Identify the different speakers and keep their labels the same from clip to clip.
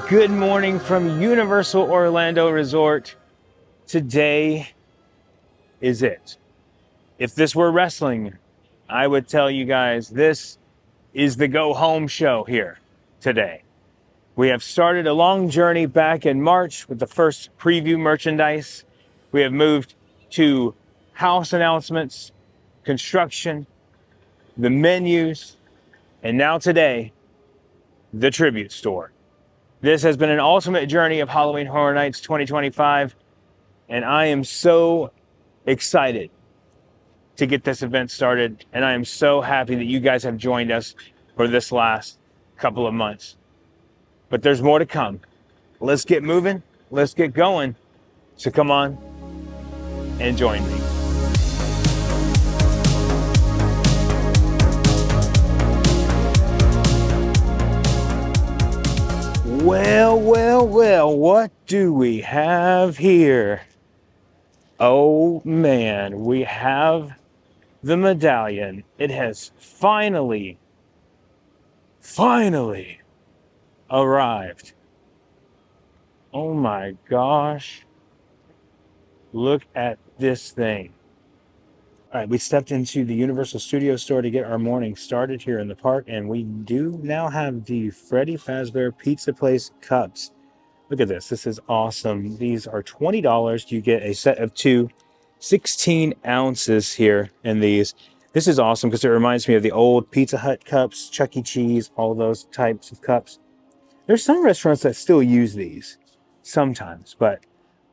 Speaker 1: Good morning from Universal Orlando Resort. Today is it. If this were wrestling, I would tell you guys this is the go home show here today. We have started a long journey back in March with the first preview merchandise. We have moved to house announcements, construction, the menus, and now today, the tribute store. This has been an ultimate journey of Halloween Horror Nights 2025, and I am so excited to get this event started, and I am so happy that you guys have joined us for this last couple of months. But there's more to come. Let's get moving, let's get going. So come on and join me. Well, what do we have here? Oh man, we have the medallion. It has finally arrived. Oh my gosh. Look at this thing. All right, we stepped into the Universal Studio store to get our morning started here in the park, and we do now have the Freddy Fazbear Pizza Place cups. Look at this. This is awesome. These are $20. You get a set of two, 16 ounces here in these. This is awesome because it reminds me of the old Pizza Hut cups, Chuck E. Cheese, all those types of cups. There's some restaurants that still use these sometimes, but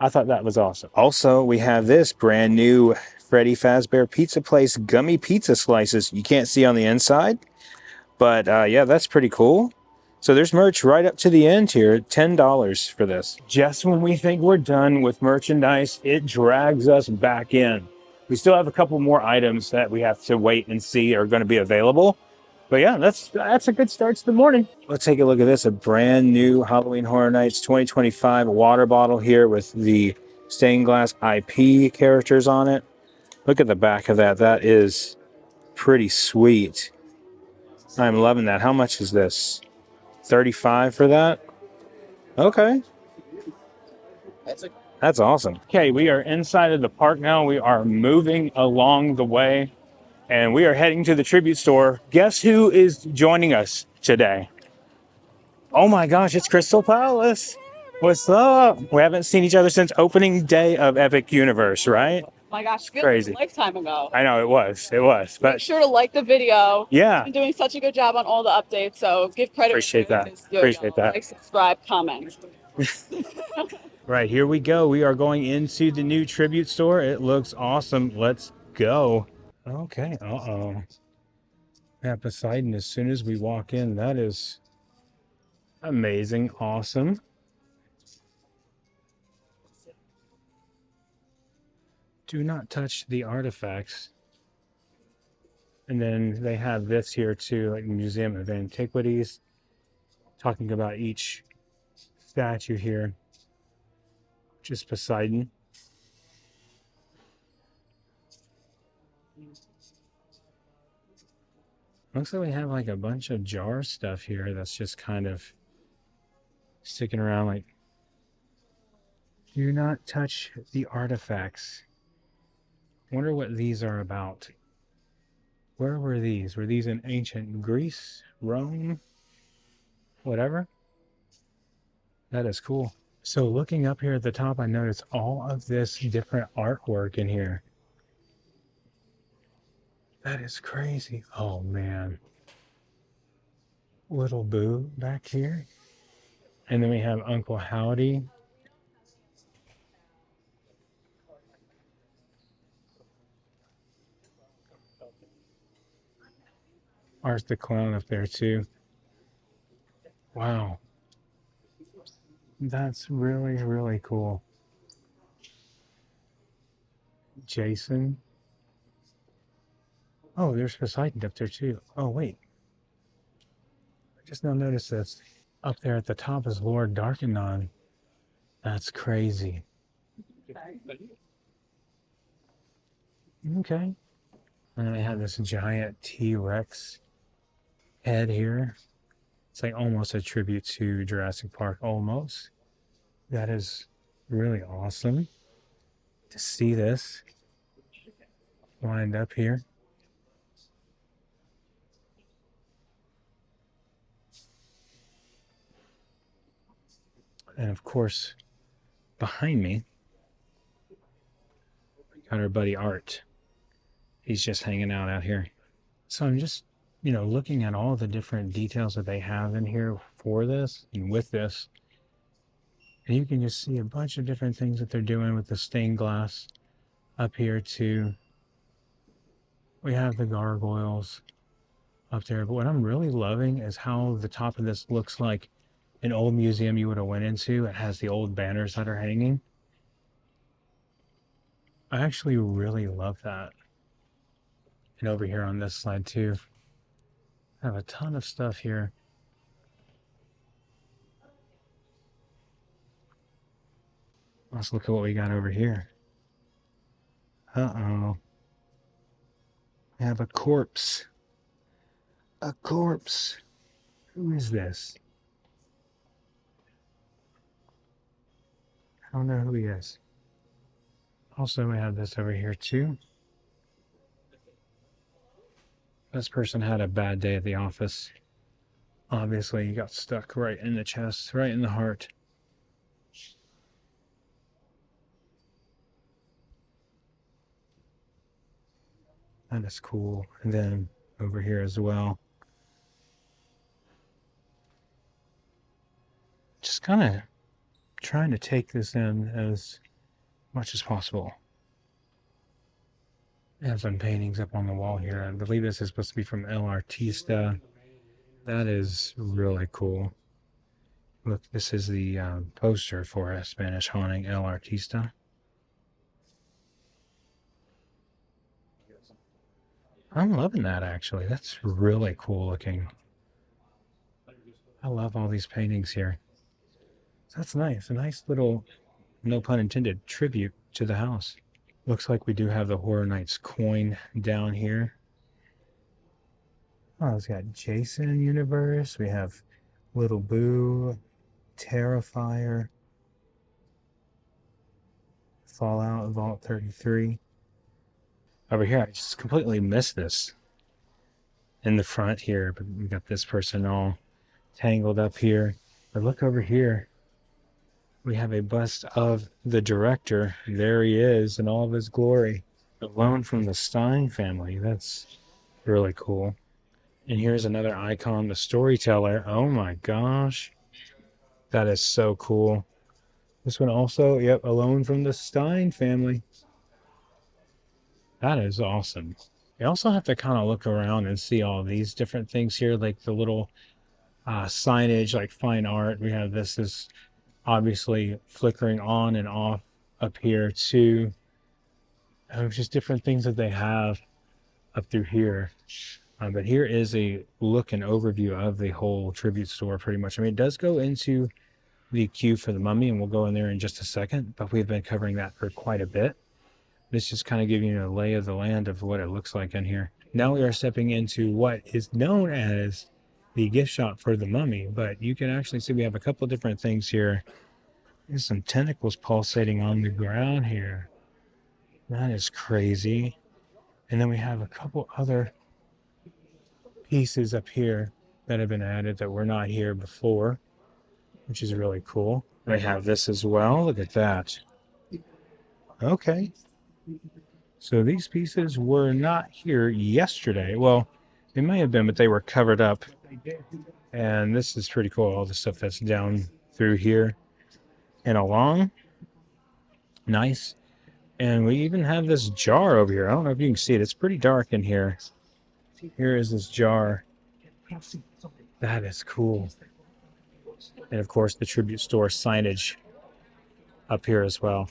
Speaker 1: I thought that was awesome. Also, we have this brand new Freddy Fazbear Pizza Place gummy pizza slices. You can't see on the inside, but yeah, that's pretty cool. So there's merch right up to the end here, $10 for this. Just when we think we're done with merchandise, it drags us back in. We still have a couple more items that we have to wait and see are going to be available. But yeah, that's a good start to the morning. Let's take a look at this, a brand new Halloween Horror Nights 2025 water bottle here with the stained glass IP characters on it. Look at the back of that. That is pretty sweet. I'm loving that. How much is this? $35 for that? Okay. That's awesome. Okay, we are inside of the park now. We are moving along the way, and we are heading to the tribute store. Guess who is joining us today? Oh my gosh, it's Crystal Palace. What's up? We haven't seen each other since opening day of Epic Universe, right?
Speaker 2: My gosh, it feels
Speaker 1: Crazy.
Speaker 2: like a lifetime ago.
Speaker 1: I know, it was. But
Speaker 2: make sure to like the video.
Speaker 1: Yeah.
Speaker 2: You've been doing such a good job on all the updates, so give credit.
Speaker 1: Appreciate that. Appreciate that.
Speaker 2: Like, subscribe, comment.
Speaker 1: Right, here we go. We are going into the new tribute store. It looks awesome. Let's go. Okay. At Poseidon, as soon as we walk in, that is amazing. Awesome. Do not touch the artifacts. And then they have this here too, like Museum of Antiquities, talking about each statue here, which is Poseidon. Looks like we have like a bunch of jar stuff here that's just kind of sticking around, like, do not touch the artifacts. Wonder what these are about. Where were these? Were these in ancient Greece, Rome, whatever? That is cool. So looking up here at the top, I noticed all of this different artwork in here. That is crazy. Oh man. Little Boo back here. And then we have Uncle Howdy. Art the Clown up there too. Wow. That's really, really cool. Jason. Oh, there's Poseidon up there too. Oh, wait. I just now noticed this. Up there at the top is Lord Darkanon. That's crazy. Okay. And then we have this giant T-Rex head here. It's like almost a tribute to Jurassic Park, almost. That is really awesome to see this lined up here. And of course, behind me, got our buddy Art. He's just hanging out here. So I'm just, looking at all the different details that they have in here for this and with this. And you can just see a bunch of different things that they're doing with the stained glass up here too. We have the gargoyles up there. But what I'm really loving is how the top of this looks like an old museum you would have went into. It has the old banners that are hanging. I actually really love that. And over here on this side too, I have a ton of stuff here. Let's look at what we got over here. Uh-oh. We have a corpse. A corpse. Who is this? I don't know who he is. Also, we have this over here too. This person had a bad day at the office. Obviously, he got stuck right in the chest, right in the heart. That is cool. And then over here as well. Just kind of trying to take this in as much as possible. I have some paintings up on the wall here. I believe this is supposed to be from El Artista. That is really cool. Look, this is the poster for a Spanish haunting, El Artista. I'm loving that, actually. That's really cool looking. I love all these paintings here. So that's nice. A nice little, no pun intended, tribute to the house. Looks like we do have the Horror Nights coin down here. Oh, it's got Jason Universe. We have Little Boo, Terrifier, Fallout, Vault 33. Over here, I just completely missed this in the front here, but we got this person all tangled up here. But look over here. We have a bust of the director. There he is in all of his glory. Alone from the Stein family. That's really cool. And here's another icon, the storyteller. Oh my gosh. That is so cool. This one also, yep, Alone from the Stein family. That is awesome. You also have to kind of look around and see all these different things here, like the little signage, like fine art. We have this is obviously flickering on and off up here too. Just different things that they have up through here. But here is a look and overview of the whole tribute store pretty much. I mean, it does go into the queue for the mummy, and we'll go in there in just a second, but we've been covering that for quite a bit. This just kind of giving you a lay of the land of what it looks like in here. Now we are stepping into what is known as the gift shop for the mummy, but you can actually see we have a couple of different things here. There's some tentacles pulsating on the ground here. That is crazy. And then we have a couple other pieces up here that have been added that were not here before, which is really cool. We have this as well. Look at that. Okay. So these pieces were not here yesterday. Well, they may have been, but they were covered up. And this is pretty cool. All the stuff that's down through here and along. Nice. And we even have this jar over here. I don't know if you can see it. It's pretty dark in here. Here is this jar. That is cool. And of course, the tribute store signage up here as well.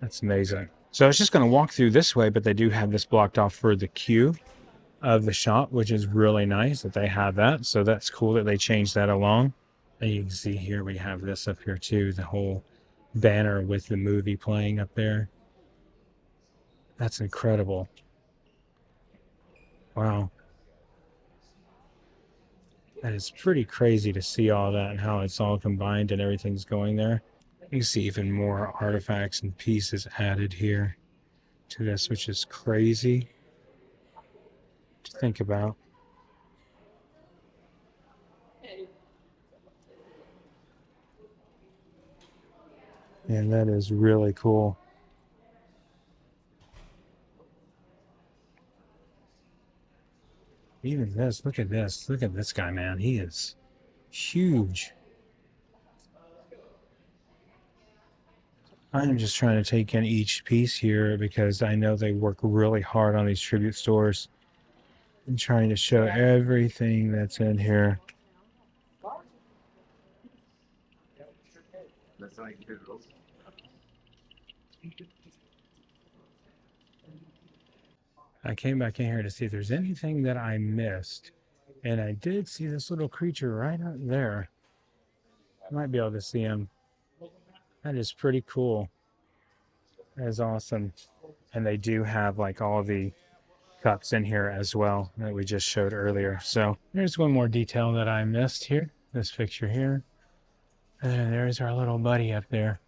Speaker 1: That's amazing. So I was just going to walk through this way, but they do have this blocked off for the queue of the shop, which is really nice that they have that. So that's cool that they changed that along. And you can see here we have this up here too, the whole banner with the movie playing up there. That's incredible. Wow. And it's pretty crazy to see all that and how it's all combined and everything's going there. You can see even more artifacts and pieces added here to this, which is crazy to think about. And that is really cool. Even this, look at this. Look at this guy, man. He is huge. I'm just trying to take in each piece here because I know they work really hard on these tribute stores and trying to show everything that's in here. I came back in here to see if there's anything that I missed. And I did see this little creature right out there. I might be able to see him. That is pretty cool. That is awesome. And they do have like all the cups in here as well that we just showed earlier. So there's one more detail that I missed here. This picture here. And there's our little buddy up there.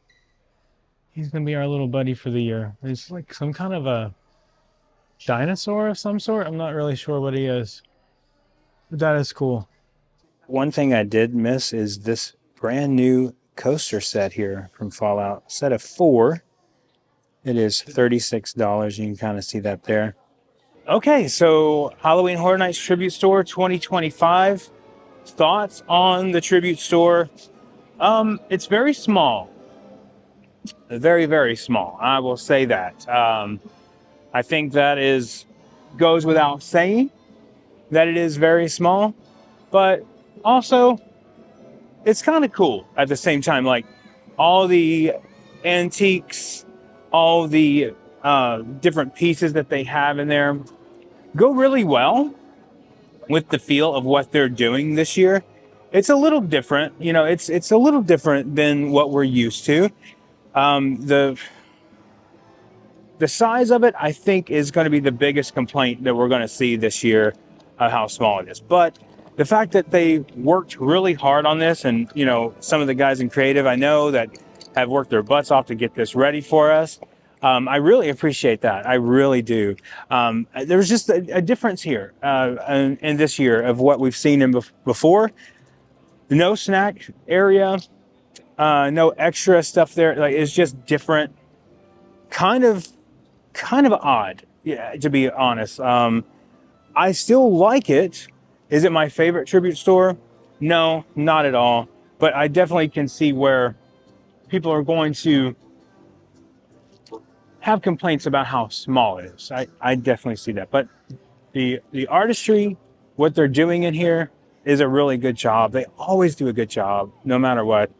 Speaker 1: He's going to be our little buddy for the year. He's like some kind of a dinosaur of some sort. I'm not really sure what he is. But that is cool. One thing I did miss is this brand new coaster set here from Fallout. Set of 4. It is $36. You can kind of see that there. Okay, so Halloween Horror Nights Tribute Store 2025. Thoughts on the Tribute Store? It's very small. Very, very small. I will say that. I think that goes without saying that it is very small, but also it's kind of cool at the same time. Like all the antiques, all the different pieces that they have in there go really well with the feel of what they're doing this year. It's a little different, it's a little different than what we're used to. The size of it, I think, is going to be the biggest complaint that we're going to see this year, how small it is. But the fact that they worked really hard on this, and some of the guys in creative I know that have worked their butts off to get this ready for us. I really appreciate that. I really do. There's just a difference here in this year of what we've seen in before. No snack area, no extra stuff there. Like it's just different. Kind of odd, yeah, to be honest. I still like it. Is it my favorite tribute store? No, not at all. But I definitely can see where people are going to have complaints about how small it is. I definitely see that. But the artistry, what they're doing in here is a really good job. They always do a good job, no matter what.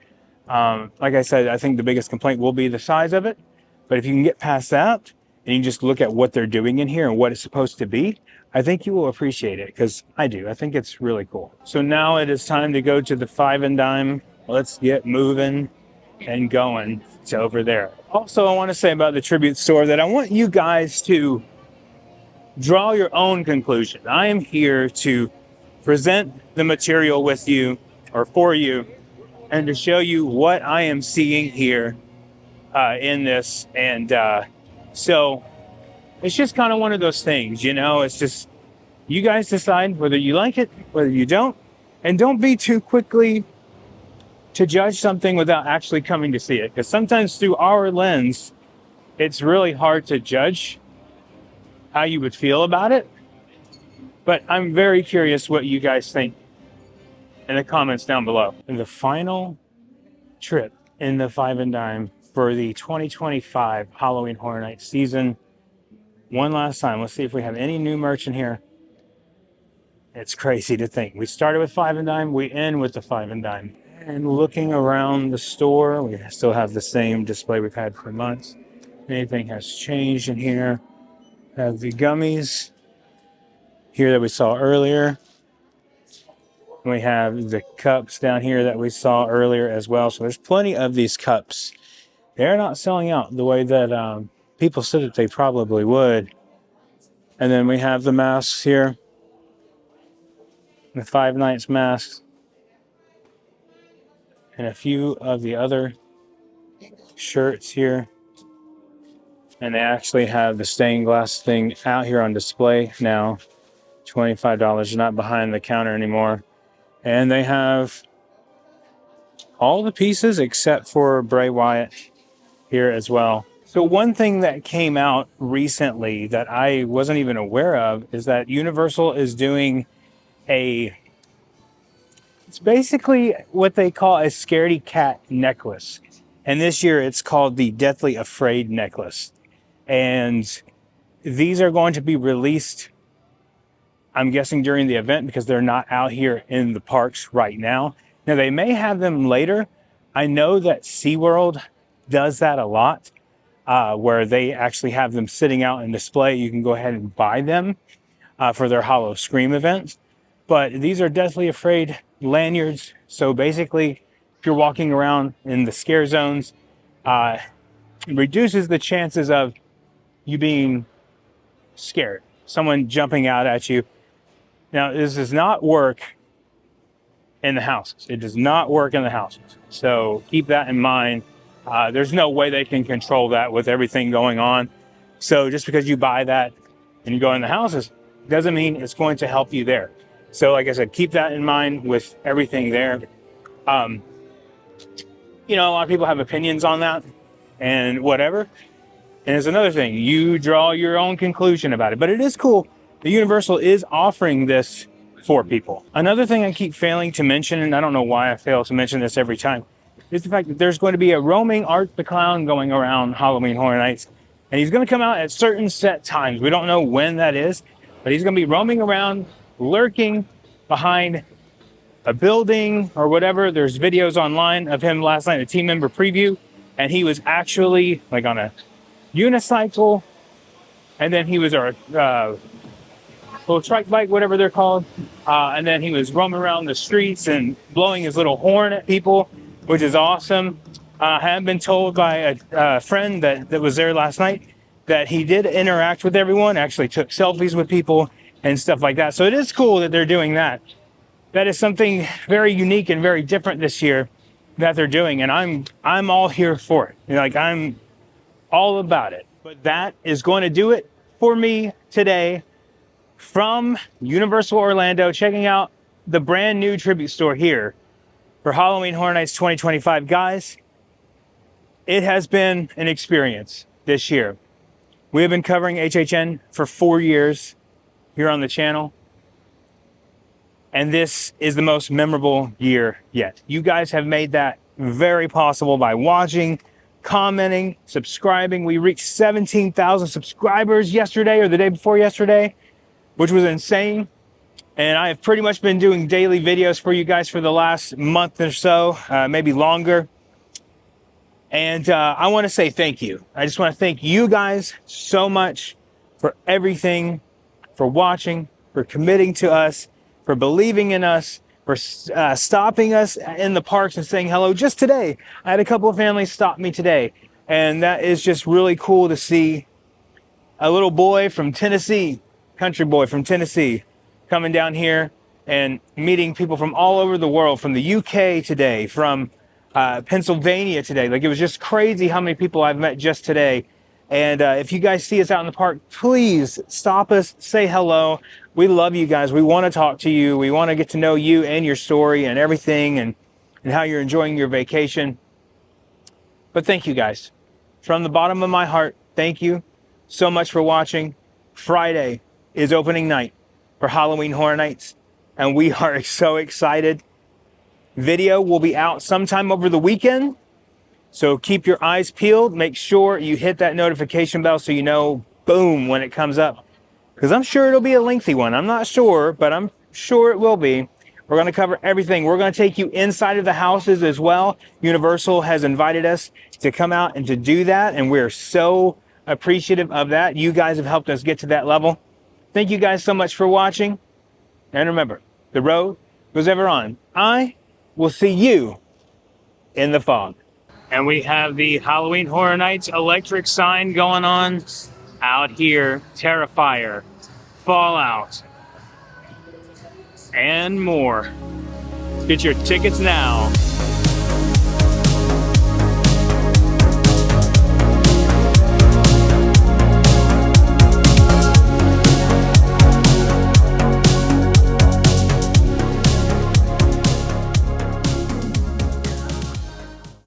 Speaker 1: Like I said, I think the biggest complaint will be the size of it. But if you can get past that and you just look at what they're doing in here and what it's supposed to be, I think you will appreciate it, because I do. I think it's really cool. So now it is time to go to the Five and Dime. Let's get moving and going to over there. Also, I want to say about the tribute store that I want you guys to draw your own conclusion. I am here to present the material with you, or for you, and to show you what I am seeing here in this. And so it's just kind of one of those things, it's just, you guys decide whether you like it, whether you don't, and don't be too quickly to judge something without actually coming to see it. Because sometimes through our lens, it's really hard to judge how you would feel about it. But I'm very curious what you guys think in the comments down below. And the final trip in the Five and Dime for the 2025 Halloween Horror Nights season. One last time, let's see if we have any new merch in here. It's crazy to think. We started with Five and Dime, we end with the Five and Dime. And looking around the store, we still have the same display we've had for months. Anything has changed in here. Have the gummies here that we saw earlier. We have the cups down here that we saw earlier as well. So there's plenty of these cups. They're not selling out the way that people said that they probably would. And then we have the masks here. the Five Nights masks, and a few of the other shirts here. And they actually have the stained glass thing out here on display now. $25. You're not behind the counter anymore. And they have all the pieces except for Bray Wyatt here as well. So one thing that came out recently that I wasn't even aware of is that Universal is doing it's basically what they call a scaredy cat necklace. And this year it's called the Deathly Afraid necklace. And these are going to be released, I'm guessing, during the event because they're not out here in the parks right now. Now, they may have them later. I know that SeaWorld does that a lot, where they actually have them sitting out in display. You can go ahead and buy them for their Hollow Scream events. But these are Deathly Afraid lanyards. So basically, if you're walking around in the scare zones, it reduces the chances of you being scared, someone jumping out at you. Now, this does not work in the houses. It does not work in the houses. So keep that in mind. There's no way they can control that with everything going on. So just because you buy that and you go in the houses doesn't mean it's going to help you there. So like I said, keep that in mind with everything there. A lot of people have opinions on that and whatever. And it's another thing. You draw your own conclusion about it. But it is cool. The Universal is offering this for people. Another thing I keep failing to mention, and I don't know why I fail to mention this every time, is the fact that there's going to be a roaming Art the Clown going around Halloween Horror Nights. And he's going to come out at certain set times. We don't know when that is. But he's going to be roaming around, lurking behind a building or whatever. There's videos online of him last night, a team member preview. And he was actually like on a unicycle, and then he was a little trike bike, whatever they're called, and then he was roaming around the streets and blowing his little horn at people, which is awesome. I have been told by a friend that was there last night that he did interact with everyone, actually took selfies with people and stuff like that. So it is cool that they're doing that. That is something very unique and very different this year that they're doing, and I'm all here for it. I'm all about it. But that is going to do it for me today from Universal Orlando, checking out the brand new tribute store here for Halloween Horror Nights 2025. Guys, it has been an experience this year. We have been covering HHN for 4 years here on the channel, and this is the most memorable year yet. You guys have made that very possible by watching, commenting, subscribing. We reached 17,000 subscribers yesterday or the day before yesterday, which was insane. And I have pretty much been doing daily videos for you guys for the last month or so, maybe longer. And I want to say thank you. I just want to thank you guys so much for everything, for watching, for committing to us, for believing in us, for stopping us in the parks and saying hello. Just today, I had a couple of families stop me today. And that is just really cool to see. A little boy from Tennessee, country boy from Tennessee, coming down here and meeting people from all over the world, from the UK today, from Pennsylvania today. Like, it was just crazy how many people I've met just today. And if you guys see us out in the park, please stop us, say hello. We love you guys. We want to talk to you. We want to get to know you and your story and everything, and how you're enjoying your vacation. But thank you guys. From the bottom of my heart, thank you so much for watching. Friday is opening night for Halloween Horror Nights, and we are so excited. Video will be out sometime over the weekend, so keep your eyes peeled. Make sure you hit that notification bell so you know, boom, when it comes up. Because I'm sure it'll be a lengthy one. I'm not sure, but I'm sure it will be. We're going to cover everything. We're going to take you inside of the houses as well. Universal has invited us to come out and to do that, and we're so appreciative of that. You guys have helped us get to that level. Thank you guys so much for watching. And remember, the road goes ever on. I will see you in the fog. And we have the Halloween Horror Nights electric sign going on out here. Terrifier, Fallout, and more. Get your tickets now